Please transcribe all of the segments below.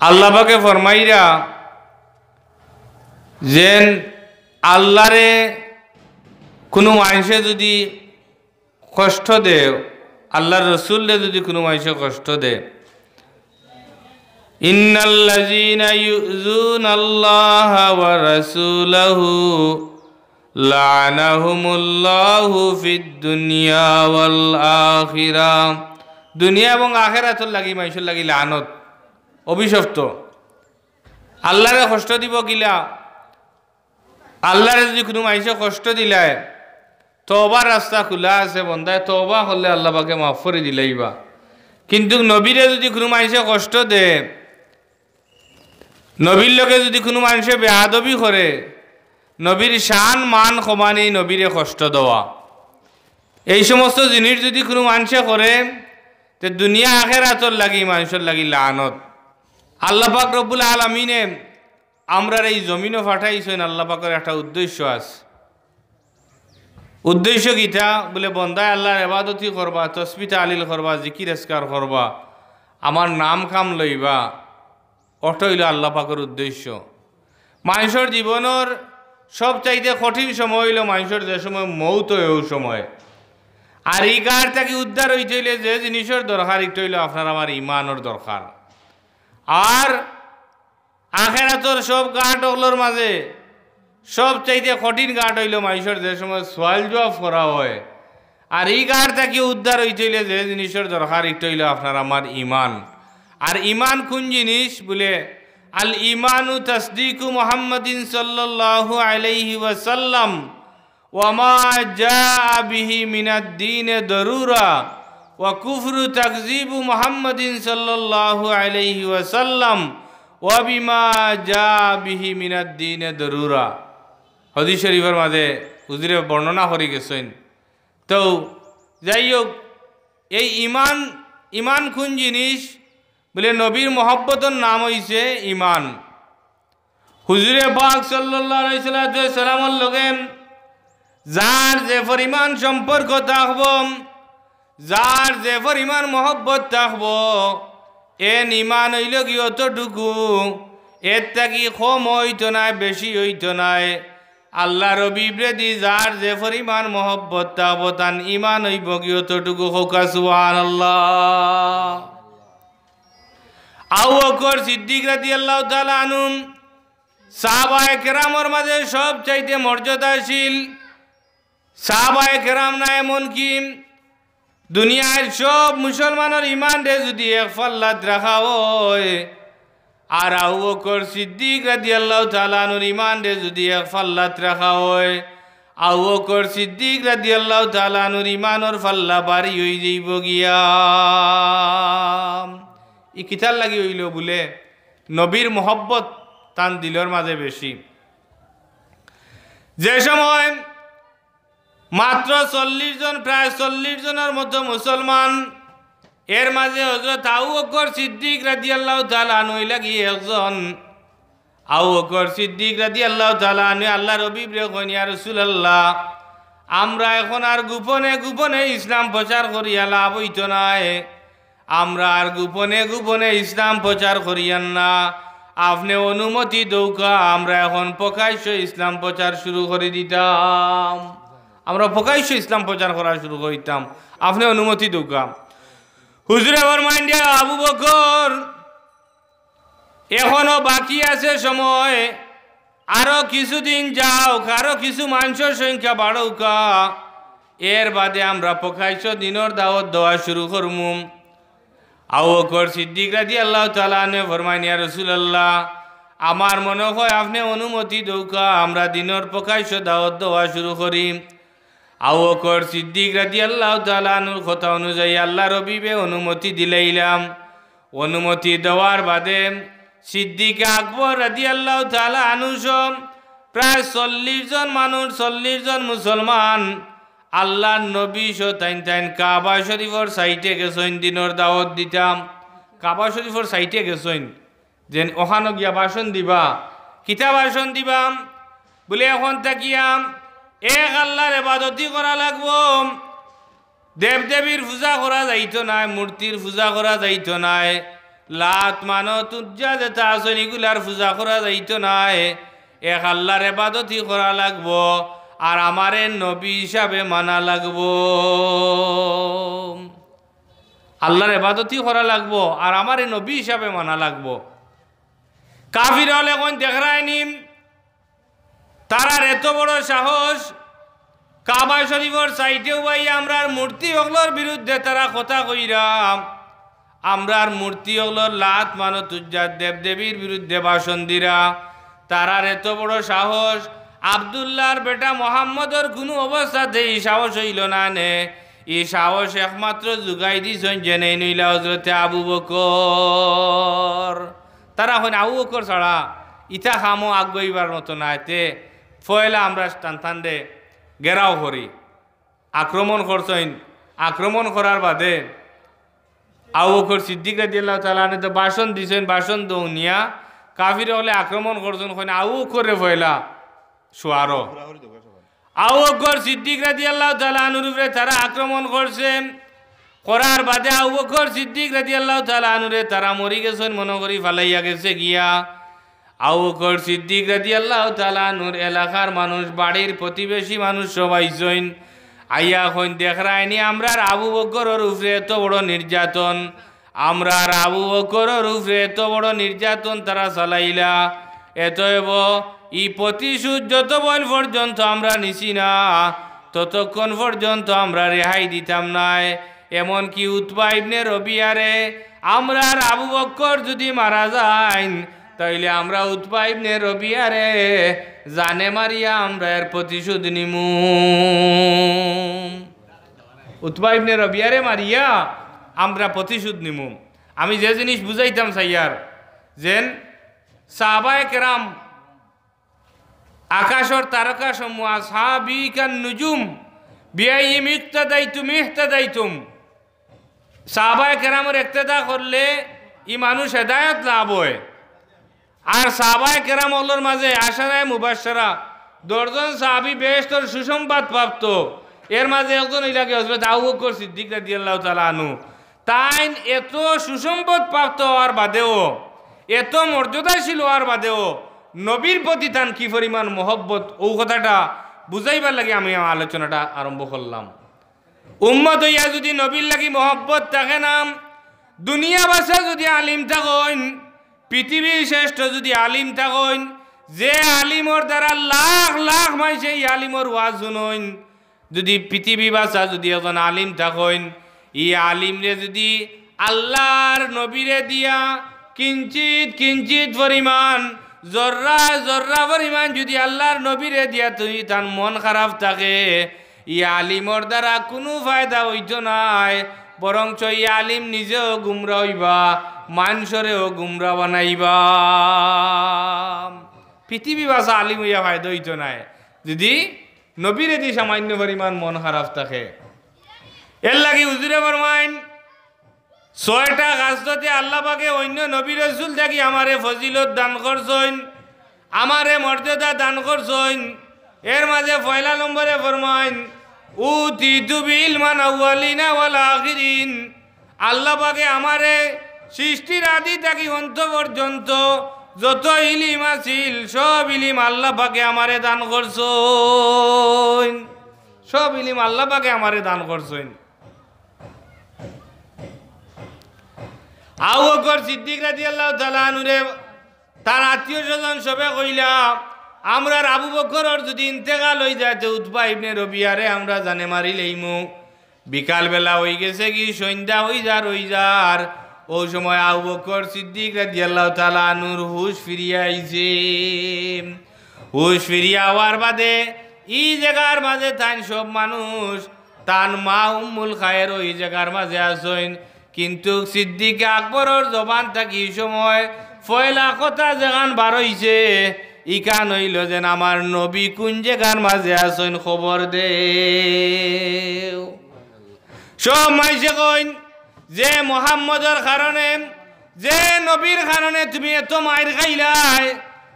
আল্লাহ পাকে ফরমাইরা যেন আল্লাহরে কোনো মানুষে যদি কষ্ট দেয়, আল্লাহর রসুলরে যদি কোনো মানুষে কষ্ট দেয়, ইন্নাল্লাযীনা ইউযুনাল্লাহা ওয়া রাসূলাহু লা'নাহুমুল্লাহু ফিদ দুনিয়া ওয়াল আখিরাহ। দুনিয়া এবং আখিরাতের লাগি মানুষের লাগি লানত, অভিশপ্ত। আল্লাহরে কষ্ট দিব গিলা, আল্লাহরে যদি কোনো মানুষে কষ্ট দিলায়, তওবার রাস্তা খোলা আছে, বন্দায় তওবা করলে আল্লাহ পাকে মাফ করে দিলাইবা। কিন্তু নবীরে যদি কোনো মানুষে কষ্ট দেয়, নবীর লোকে যদি কোনো মানুষে বেয়াদবি করে, নবীর শান মান কমানি, নবীরে কষ্ট দেওয়া, এই সমস্ত জিনিস যদি কোনো মানুষে করে, তো দুনিয়া আখিরাতের লাগি মানুষের লাগি লানত। আল্লাহ পাক রব্বুল আলামিনে আমরার এই জমিনও পাঠাইছেন, আল্লাহ পাকের একটা উদ্দেশ্য আছে। উদ্দেশ্য কিটা বলে, বন্দায় আল্লাহর ইবাদতি করবা, তসবিহ তাহলিল করবা, জিকির আজকার করবা, আমার নাম কাম লইবা, ওটা হইল আল্লাহ পাকের উদ্দেশ্য। মানুষের জীবনের সবচাইতে কঠিন সময় হইল মানুষের যে সময় মৌত ওই সময়। আর এই গাড় থেকে উদ্ধার হইতে হইলে যে জিনিসের দরকার, এটা হইল আপনার আমার ইমানের দরকার। আর আখিরাতের সব গাঁট ওগুলোর মাঝে সবচাইতে কঠিন গাঁট হইল মানুষের যে সময় সওয়াল জবাব করা হয়। আর এই গাঁট থেকে উদ্ধার হইতে হইলে যে জিনিসের দরকার, এটা হইল আপনার আমার ইমান। আর ইমান কোন জিনিস বলে, আল ইমানু তাসদিকু মুহাম্মাদিন সাল্লাল্লাহু আলাইহি ওয়াসাল্লাম ওয়া মা জাআ বিহি মিনাদ দীনে দরুরা ওয়া কুফরু তাকযিবু মুহাম্মাদিন সাল্লাল্লাহু আলাইহি ওয়াসাল্লাম ওয়া বিমা জাআ বিহি মিনাদ দীনে দরুরা। হাদিস শরীফের মাঝে হুজুরে বর্ণনা করে গেছেন। তো যাই হোক, এই ইমান কোন জিনিস বলে, নবীর মহব্বতের নাম হইছে ইমান। হুজুরে পাক সাল্লাল্লাহু আলাইহি সাল্লামের লগে যার যে পরিমাণ সম্পর্ক থাকব, যার যে পরিমাণ মহব্বত থাকব, এন ইমান হইল কি অতটুকু, এর থাকি কম হইতো নাই, বেশি হইতো নাই। আল্লাহ রবিবরে দি যার যে পরিমাণ মহব্বত থাকব, তান ইমান হইব কি অতটুকু। হোক সুবহানাল্লাহ। আবু বকর সিদ্দিক রাদিয়াল্লাহু তাআলা আনহু সাহাবায়ে কেরামের মাঝে সব চাইতে মর্যাদাশীল। সাহাবায়ে কেরাম না এমন কি দুনিয়ার সব মুসলমানের ইমান রে যদি এক পাল্লাত রাখা হয়, আর আবু বকর সিদ্দিক রাদিয়াল্লাহু তাআলা আনহুর ইমান রে যদি এক পাল্লাত রাখা হয়, আবু বকর সিদ্দিক রাদিয়াল্লাহু তাআলা আনহুর ইমানের পাল্লা ভারী হয়ে যাইব গিয়া। ই কিতার লাগি হইল বলে, নবীর মহব্বত তান দিলর মাঝে বেশি। যে সময় মাত্র 40 জন, প্রায় 40 জনের মতো মুসলমান, এর মাঝে হযরত আবু বকর সিদ্দিক রাদিয়াল্লাহু তাআলা আনহু লাগি একজন। আবু বকর সিদ্দিক রাদিয়াল্লাহু তাআলা আনহু আল্লাহর হাবিবরে কইন, ইয়া রাসূলুল্লাহ, আমরা এখন আর গোপনে গোপনে ইসলাম প্রচার করিয়া লাভ হইতো না। আমরা আর গোপনে গোপনে ইসলাম প্রচার করিয়ান না, আপনি অনুমতি দৌকা, আমরা এখন প্রকাশ্য ইসলাম প্রচার শুরু করে দিতাম। আমরা প্রকাশ্য ইসলাম প্রচার করা শুরু করিতাম, আপনি অনুমতি দৌকা। হুজুরে ফরমাইন, আবু বকর, এখনো বাকি আছে সময়, আরো কিছুদিন যাও, আরো কিছু মানুষের সংখ্যা বাড়ৌকা, এর বাদে আমরা প্রকাশ্য দিনের দাওয়াত দেওয়া শুরু করমু। আবু বকর সিদ্দিক রাদিয়াল্লাহু তাআলা আনহু ফরমাইন, ইয়া রাসূলুল্লাহ, আমার মনে হয় আপনি অনুমতি দৌকা, আমরা দিনের প্রকাশ্য দাওয়াত দেওয়া শুরু করি। আবু বকর সিদ্দিক রাদিয়াল্লাহু তাআলা আনহুর কথা অনুযায়ী আল্লাহর হাবিবে অনুমতি দিলাইলাম। অনুমতি দেওয়ার বাদে সিদ্দিক আকবর রাদিয়াল্লাহু তাআলা আনহু প্রায় 40 জন মানুষ, 40 জন মুসলমান, আল্লাহর নবী তাইন কাবা শরীফের সাইটে গেছেন দিনের দাওয়াত দিতাম। কাবা শরীফের সাইটে গেছেন, যেন ওখানে গিয়া ভাষণ দিবা। কিতা ভাষণ দিবাম বলে, এখন তাকিয়াম এক আল্লাহর ইবাদতি করা লাগবো, দেবদেবীর পূজা করা যাইতো নাই, মূর্তির পূজা করা যাইতো নাই। লাত মানত উজ্জা যেটা আসন এগুলার পূজা করা যাইতো নাই এক আল্লাহর ইবাদতই করা লাগবো আর আমারে নবী হিসাবে মানা লাগবো আল্লাহর ইবাদতই করা লাগবো আর আমারে নবী হিসাবে মানা লাগবো কাফির হলে কোন দেখরায়নি তারার এত বড় সাহস কাবা শরীফের সাইটেও ভাই আমরার মূর্তি ওগুলোর বিরুদ্ধে তারা কথা কইরাম আমরার মূর্তি ওগুলোর লাত মানত উজ্জাত দেবদেবীর বিরুদ্ধে ভাষণ দিরা তারার এত বড় সাহস আব্দুল্লাহর বেটা মোহাম্মদর কোনো অবস্থাতে এই সাহস হইল না নে এই সাহস একমাত্র জুগাই দিছেন জেনে নইলা হজরতে আবু বকর তারা হন আবু বকর ছাড়া ইটা খামো আগ্রহীবার মতো না এতে ফয়লা আমরা টান দে গেরাও করি আক্রমণ করছেন আক্রমণ করার বাদে আবু বকর সিদ্দিক রাদিয়াল্লাহু তাআলা আনহু তো ভাষণ দিছেন ভাষণ দৌনিয়া কাফির হলে আক্রমণ করছেন কইন আবু বকরে ফয়লা সুয়ারো আবু বকর সিদ্দিক রাদিয়াল্লাহু তাআলা আনহুর উপরে তারা আক্রমণ করছেন করার বাদে আবু বকর সিদ্দিক রাদিয়াল্লাহু তাআলা আনহুরে তারা মরি গেছেন মনে করি ফালাইয়া গেছে গিয়া আবু বকর সিদ্দিক রাদিয়াল্লাহু তাআলা আনহুর এলাকার মানুষ বাড়ির প্রতিবেশী মানুষ সবাই জইন আইয়া কইন দেখরাইনি আমরার আবু বকরের উপরে এত বড় নির্যাতন আমরার আবু বকরের উপরে এত বড় নির্যাতন তারা চালাইলা এতএব ই প্রতিশোধ যত বল পর্যন্ত আমরা নিছি না ততক্ষণ পর্যন্ত আমরা রেহাই দিতাম নাই এমনকি উতবা ইবনে রবিয়ারে আমরার আবু বকর যদি মারা যায় তাইলে আমরা উতবা ইবনে রবিয়ারে জানে মারিয়া আমরা এর প্রতিশোধ নিমু উতবা ইবনে রবিয়ারে মারিয়া আমরা প্রতিশোধ নিমু আমি যে জিনিস বুঝাইতাম সাইয়ার যেন সাহাবায়ে কেরাম আকাশর তারকা সমূহ সাহাবিকান নুজুম বিআইহিম ইহতাদাইতুম সাহাবায়ে কেরামের ইক্তেদা করলে ই মানুষ হেদায়েত লাভ হয় আর সাহাবায়ে কেরাম ওগুলোর মাঝে আশারায়ে মুবাশশারা 10 জন সাহাবী বেহেশতের সুসংবাদ প্রাপ্ত এর মাঝে একজন ইলাকে হযরত আবু বকর সিদ্দিক রাদিয়াল্লাহু তাআলা আনহু তাই এত সুসংবাদ প্রাপ্ত হওয়ার বাদেও এত মর্যাদাশীল হওয়ার বাদেও নবীর প্রতি তান কি পরিমাণ মহব্বত ও কথাটা বুঝাইবার লাগে আমি আলোচনাটা আরম্ভ করলাম উম্মত হইয়া যদি নবীর লাগি মহব্বত থাকে না দুনিয়া বাসা যদি আলিম থাকেন পৃথিবীর শ্রেষ্ঠ যদি আলিম থাকেন যে আলিমর দ্বারা লাখ লাখ মানুষ এই আলিমর ওয়াজ শুনেন যদি পৃথিবী বাসা যদি এখন আলিম থাকেন এই আলিমরে যদি আল্লাহর নবীরে দিয়া কিঞ্চিত কিঞ্চিত পরিমাণ জর্রা জর্রা পরিমাণ যদি আল্লাহর নবীরে দিয়া তুই তার মন খারাপ থাকে ই আলিমর দ্বারা কোনো ফায়দা হইতো নাই বরঞ্চ ই আলিম নিজেও গুমরা হইবা মানুষরেও গুমরা বানাইবা পৃথিবী বাসা আলিম হইয়া ফায়দা হইতো নাই যদি নবীরে দি সামান্য পরিমাণ মন খারাপ থাকে এর লাগি হুজুরে ফরমাইন 6টা গাছতে আল্লাহ পাকে অন্য নবী রাসূল থাকি আমারে ফজিলত দান করছেন আমারে মর্যাদা দান করছেন এর মাঝে পয়লা নম্বরে ফরমাইন উতিতু বিল মান আউয়ালিনা ওয়াল আখিরিন আল্লাহ পাকে আমারে সৃষ্টির আদি থাকি অন্ত পর্যন্ত যত ইলিম আছিল সব ইলিম আল্লাহ পাকে আমারে দান করছেন সব ইলিম আল্লাহ পাকে আমারে দান করছেন আবু বকর সিদ্দিক রাদিয়াল্লাহু তাআলা আনহুরে তার আত্মীয় স্বজন সবে কইলা আমরা আবু বকরের যদি ইন্তেকাল হয়ে যায় তো উতবা ইবনে রবিয়ারে আমরা জানে মারি লইমু বিকাল বেলা হয়ে গেছে কি সন্ধ্যা হয়ে যার ওই সময় আবু বকর সিদ্দিক রাদিয়াল্লাহু তাআলা আনহুর হুশ ফিরিয়া আইছে হুশ ফিরিয়া হওয়ার বাদে এই জায়গার মাঝে তাই সব মানুষ তান মা উম্মুল খায়ের ওই জায়গার মাঝে আসেন কিন্তু সিদ্দিক আকবরের জবান থাকি সময় ফয়লা কথা যেখান বার হইছে ইকান হইল যেন আমার নবী কোন জায়গার মাঝে আসেন খবর দে সব মাইসে কইন যে মোহাম্মদের কারণে যে নবীর কারণে তুমি এত মাইর খাইলাই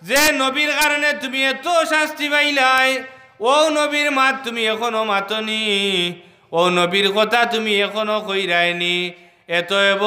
যে নবীর কারণে তুমি এত শাস্তি পাইলাই ও নবীর মাত তুমি এখনো মাতনি ও নবীর কথা তুমি এখনো কইরাইনি এতএব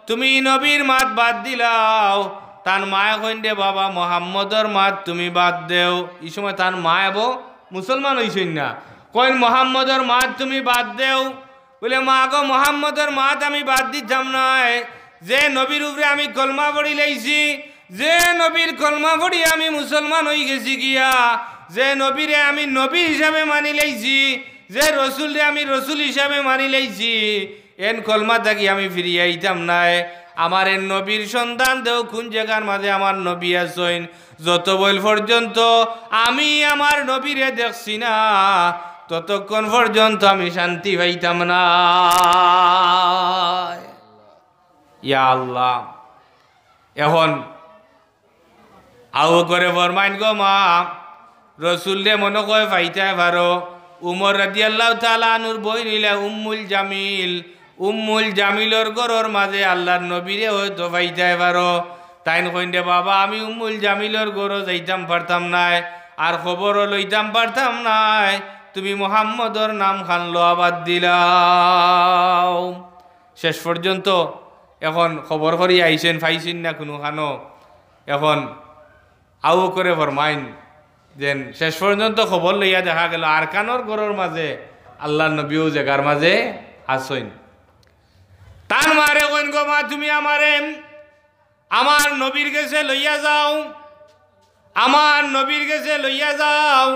তুমি নবীর মাত বাদ দিলাও। তার মায়া কইন্দে বাবা মোহাম্মদর মাত তুমি বাদ দেও। এই সময় তার মা এবো মুসলমান হইছেন না, কইন মোহাম্মদর মাত তুমি বাদ দেও। বলে মা গো মোহাম্মদর মাত আমি বাদ দিতাম নাই, যে নবীর উপরে আমি কলমা পড়ি লাইছি, যে নবীর কলমা পড়ি আমি মুসলমান হয়ে গেছি গিয়া, যে নবীরে আমি নবী হিসাবে মানি লাইছি, যে রসুলরে আমি রসুল হিসাবে মানি লাইছি, এন কলমা থাকি আমি ফিরিয়ে আইতাম নাই। আমার এন নবীর সন্তান দেও কোন জায়গার মাঝে আমার নবী আসইন, যত বল পর্যন্ত আমি আমার নবীরে দেখছি না ততক্ষণ পর্যন্ত আমি শান্তি পাইতাম না। ইয়া আল্লাহ। এখন আউ করে ফরমাইন গো মা রসুলরে মনে কয় পাইতে পারো। উমর রাদিয়াল্লাহু তাআলা আনহুর বই নিলে উম্মুল জামিল, উম্মুল জামিলর ঘরের মাঝে আল্লাহর নবীরে হয়তো পাইতে পারো। তাইন কইন্দে বাবা আমি উম্মুল জামিলর ঘরও যাইতাম পারতাম নাই, আর খবরও লইতাম পারতাম নাই, তুমি মুহাম্মদর নাম খান লওয়া বাদ দিলাও। শেষ পর্যন্ত এখন খবর করি আইসেন পাইছেন না কোনো খানো। এখন আউ করে ফরমাইন যেন শেষ পর্যন্ত খবর লইয়া দেখা গেল আর কানোর ঘরের মাঝে আল্লাহর নবীও জায়গার মাঝে আসইন। তার মারে কইন গো মা তুমি আমারে আমার নবীর কাছে লইয়া যাও, আমার নবীর কাছে লইয়া যাও।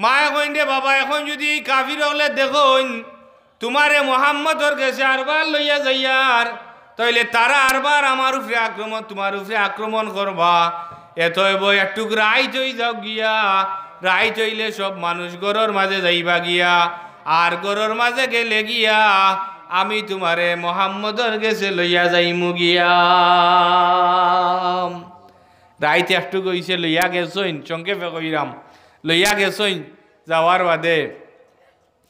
মায়ে কইন রে বাবা এখন যদি কাফির হলে দেখুন তোমারে মোহাম্মদর কাছে আরবার লইয়া যাইয়ার, তাইলে তারা আরবার আমার উপরে আক্রমণ তোমার উপরে আক্রমণ করবা। এতই বই একটু রাইট হয়ে যাও গিয়া, রাইট হইলে সব মানুষ গরর মাঝে যাইবা গিয়া, আর গরর মাঝে গেলে গিয়া আমি তোমারে মোহাম্মদর কাছে লইয়া যাইমু গিয়া। রাইতে একটু কইছে লইয়া গেছইন, সংক্ষেপে কইরাম লইয়া গেছইন। যাওয়ার বাদে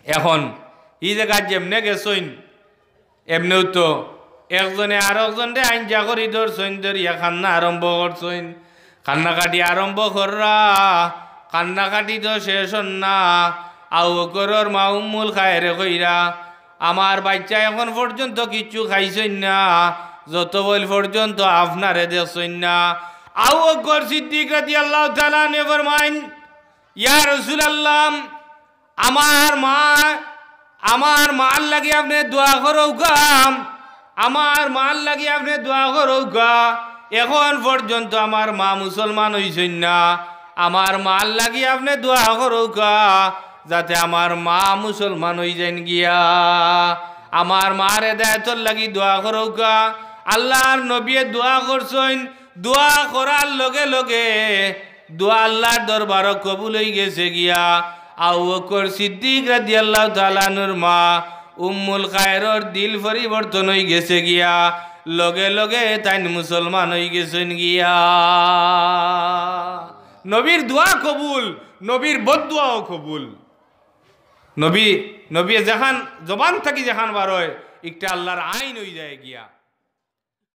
এখন এই জায়গা যেমনে গেছইন এমনেও তো একজনে আর একজনরে আইনজা করি ধরছইন, ধরিয়া কান্না আরম্ভ করছইন। কান্নাকাটি আরম্ভ কররা, কান্নাকাটি তো শেষ না। আউ করর মা উম্মুল খায়রে কইরা আমার বাচ্চা এখন পর্যন্ত কিচ্ছু খাইছইন না, যত বল পর্যন্ত আপনারে দেখছইন না। আউ বকর সিদ্দিক রাদিয়াল্লাহু তাআলা আনহু ফরমাইন ইয়া রাসূলুল্লাহ আমার মাল লাগি আপনি দোয়া করো গা, আমার মাল লাগি আপনি দোয়া করো গা। এখন পর্যন্ত আমার মা মুসলমান হইছেন না, আমার মাল লাগি আপনি দোয়া করো গা যাতে আমার মা মুসলমান হই যান গিয়া। আমার মার হেদায়েতর লাগি দোয়া করো গা। আল্লাহর নবী দোয়া করছেন, দোয়া করার লগে লগে দোয়া আল্লাহর দরবারও কবুল হয়ে গেছে গিয়া। আবু বকর সিদ্দিক রাদিয়াল্লাহু তাআলা আনহুর মা উম্মুল খায়রর দিল পরিবর্তন হয়ে গেছে গিয়া, লগে লগে তাই মুসলমান হয়ে গেছেন গিয়া। নবীর দোয়া কবুল, নবীর বদদোয়াও কবুল। নবী যেখান জবান থাকি যেখান বার হয় একটা আল্লাহর আইন হয়ে যায় গিয়া।